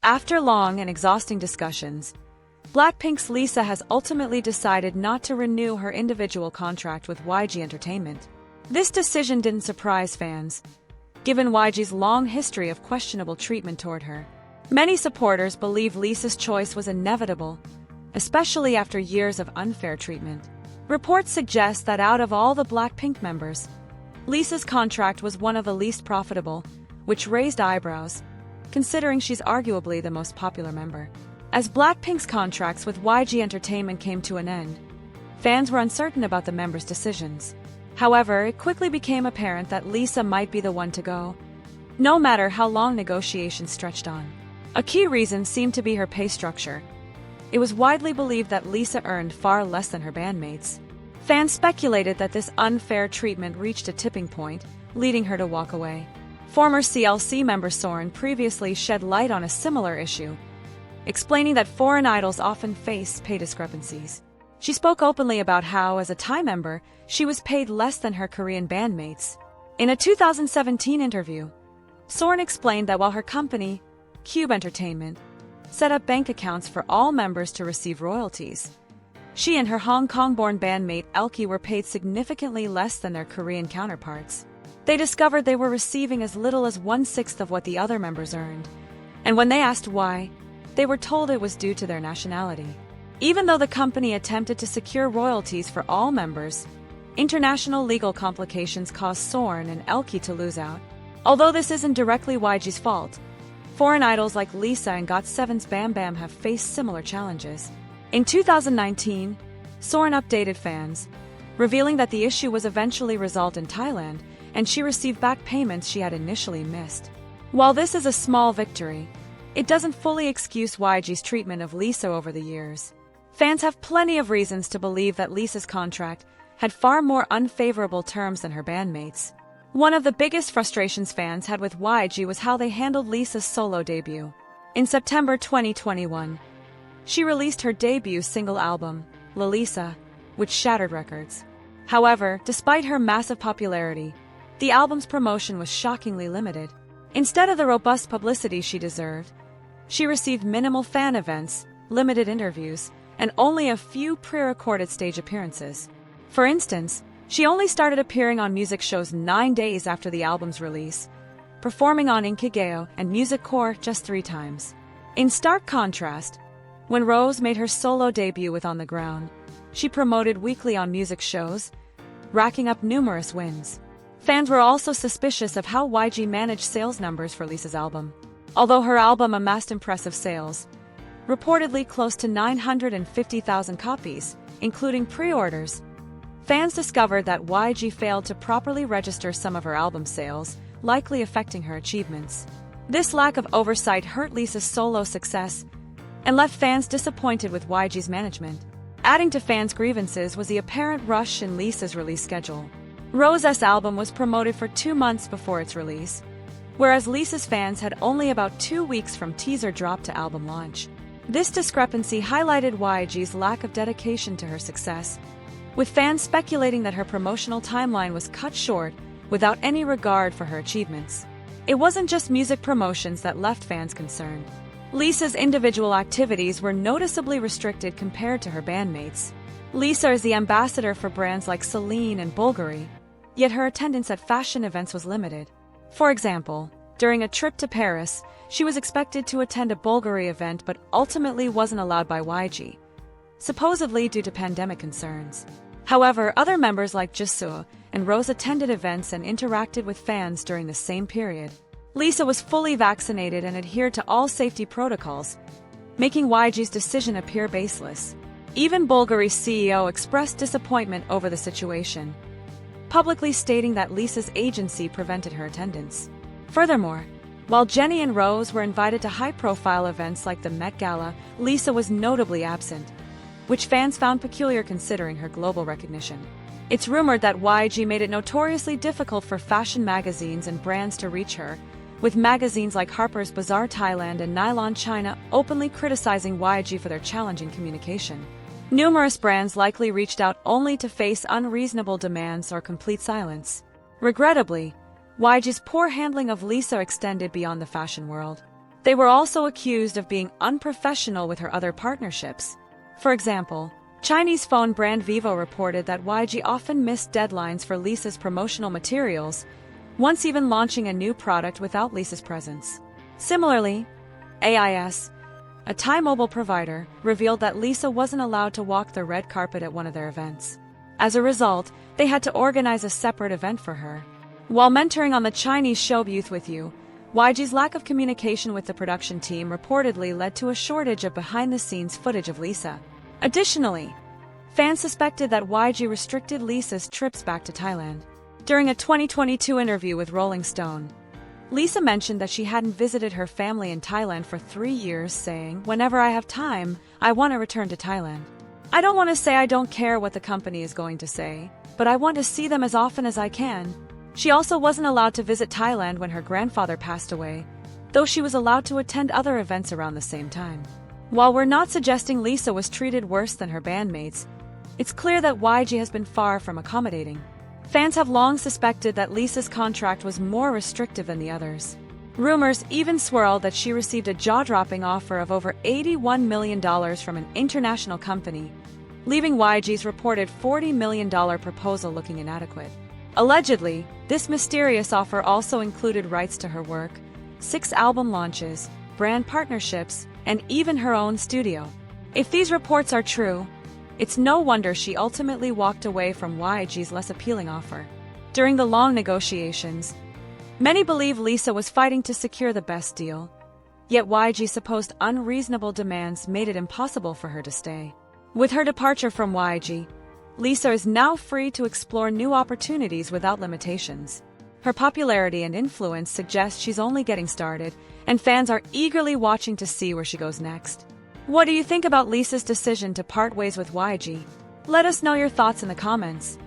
After long and exhausting discussions, Blackpink's Lisa has ultimately decided not to renew her individual contract with YG Entertainment. This decision didn't surprise fans, given YG's long history of questionable treatment toward her. Many supporters believe Lisa's choice was inevitable, especially after years of unfair treatment. Reports suggest that out of all the Blackpink members, Lisa's contract was one of the least profitable, which raised eyebrows, considering she's arguably the most popular member. As Blackpink's contracts with YG Entertainment came to an end, fans were uncertain about the members' decisions. However, it quickly became apparent that Lisa might be the one to go, no matter how long negotiations stretched on. A key reason seemed to be her pay structure. It was widely believed that Lisa earned far less than her bandmates. Fans speculated that this unfair treatment reached a tipping point, leading her to walk away. Former CLC member Soren previously shed light on a similar issue, explaining that foreign idols often face pay discrepancies. She spoke openly about how, as a Thai member, she was paid less than her Korean bandmates. In a 2017 interview, Soren explained that while her company, Kpop Entertainment, set up bank accounts for all members to receive royalties, she and her Hong Kong-born bandmate Elkie were paid significantly less than their Korean counterparts. They discovered they were receiving as little as 1/6 of what the other members earned, and when they asked why, they were told it was due to their nationality. Even though the company attempted to secure royalties for all members, international legal complications caused Soren and Elkie to lose out. Although this isn't directly YG's fault, foreign idols like Lisa and GOT7's Bam Bam have faced similar challenges. In 2019, Soren updated fans, revealing that the issue was eventually resolved in Thailand, and she received back payments she had initially missed. While this is a small victory, it doesn't fully excuse YG's treatment of Lisa over the years. Fans have plenty of reasons to believe that Lisa's contract had far more unfavorable terms than her bandmates. One of the biggest frustrations fans had with YG was how they handled Lisa's solo debut. In September 2021, she released her debut single album, La Lisa, which shattered records. However, despite her massive popularity, the album's promotion was shockingly limited. Instead of the robust publicity she deserved, she received minimal fan events, limited interviews, and only a few pre-recorded stage appearances. For instance, she only started appearing on music shows 9 days after the album's release, performing on Inkigeo and Music Core just 3 times. In stark contrast, when Rose made her solo debut with On the Ground, she promoted weekly on music shows, racking up numerous wins. Fans were also suspicious of how YG managed sales numbers for Lisa's album. Although her album amassed impressive sales, reportedly close to 950,000 copies, including pre-orders, fans discovered that YG failed to properly register some of her album sales, likely affecting her achievements. This lack of oversight hurt Lisa's solo success and left fans disappointed with YG's management. Adding to fans' grievances was the apparent rush in Lisa's release schedule. Rose's album was promoted for 2 months before its release, whereas Lisa's fans had only about 2 weeks from teaser drop to album launch. This discrepancy highlighted YG's lack of dedication to her success, with fans speculating that her promotional timeline was cut short without any regard for her achievements. It wasn't just music promotions that left fans concerned. Lisa's individual activities were noticeably restricted compared to her bandmates. Lisa is the ambassador for brands like Celine and Bulgari, yet her attendance at fashion events was limited. For example, during a trip to Paris, she was expected to attend a Bulgari event but ultimately wasn't allowed by YG, supposedly due to pandemic concerns. However, other members like Jisoo and Rose attended events and interacted with fans during the same period. Lisa was fully vaccinated and adhered to all safety protocols, making YG's decision appear baseless. Even Bulgari's CEO expressed disappointment over the situation, publicly stating that Lisa's agency prevented her attendance. Furthermore, while Jennie and Rose were invited to high-profile events like the Met Gala, Lisa was notably absent, which fans found peculiar considering her global recognition. It's rumored that YG made it notoriously difficult for fashion magazines and brands to reach her, with magazines like Harper's Bazaar Thailand and Nylon China openly criticizing YG for their challenging communication. Numerous brands likely reached out only to face unreasonable demands or complete silence. Regrettably, YG's poor handling of Lisa extended beyond the fashion world. They were also accused of being unprofessional with her other partnerships. For example, Chinese phone brand Vivo reported that YG often missed deadlines for Lisa's promotional materials, once even launching a new product without Lisa's presence. Similarly, AIS, a Thai mobile provider, revealed that Lisa wasn't allowed to walk the red carpet at one of their events. As a result, they had to organize a separate event for her. While mentoring on the Chinese show Youth With You, YG's lack of communication with the production team reportedly led to a shortage of behind-the-scenes footage of Lisa. Additionally, fans suspected that YG restricted Lisa's trips back to Thailand. During a 2022 interview with Rolling Stone, Lisa mentioned that she hadn't visited her family in Thailand for 3 years, saying, "Whenever I have time, I want to return to Thailand. I don't want to say I don't care what the company is going to say, but I want to see them as often as I can." She also wasn't allowed to visit Thailand when her grandfather passed away, though she was allowed to attend other events around the same time. While we're not suggesting Lisa was treated worse than her bandmates, it's clear that YG has been far from accommodating. Fans have long suspected that Lisa's contract was more restrictive than the others. Rumors even swirled that she received a jaw-dropping offer of over $81 million from an international company, leaving YG's reported $40 million proposal looking inadequate. Allegedly, this mysterious offer also included rights to her work, 6 album launches, brand partnerships, and even her own studio. If these reports are true, it's no wonder she ultimately walked away from YG's less appealing offer. During the long negotiations, many believe Lisa was fighting to secure the best deal, yet YG's supposed unreasonable demands made it impossible for her to stay. With her departure from YG, Lisa is now free to explore new opportunities without limitations. Her popularity and influence suggest she's only getting started, and fans are eagerly watching to see where she goes next. What do you think about Lisa's decision to part ways with YG? Let us know your thoughts in the comments.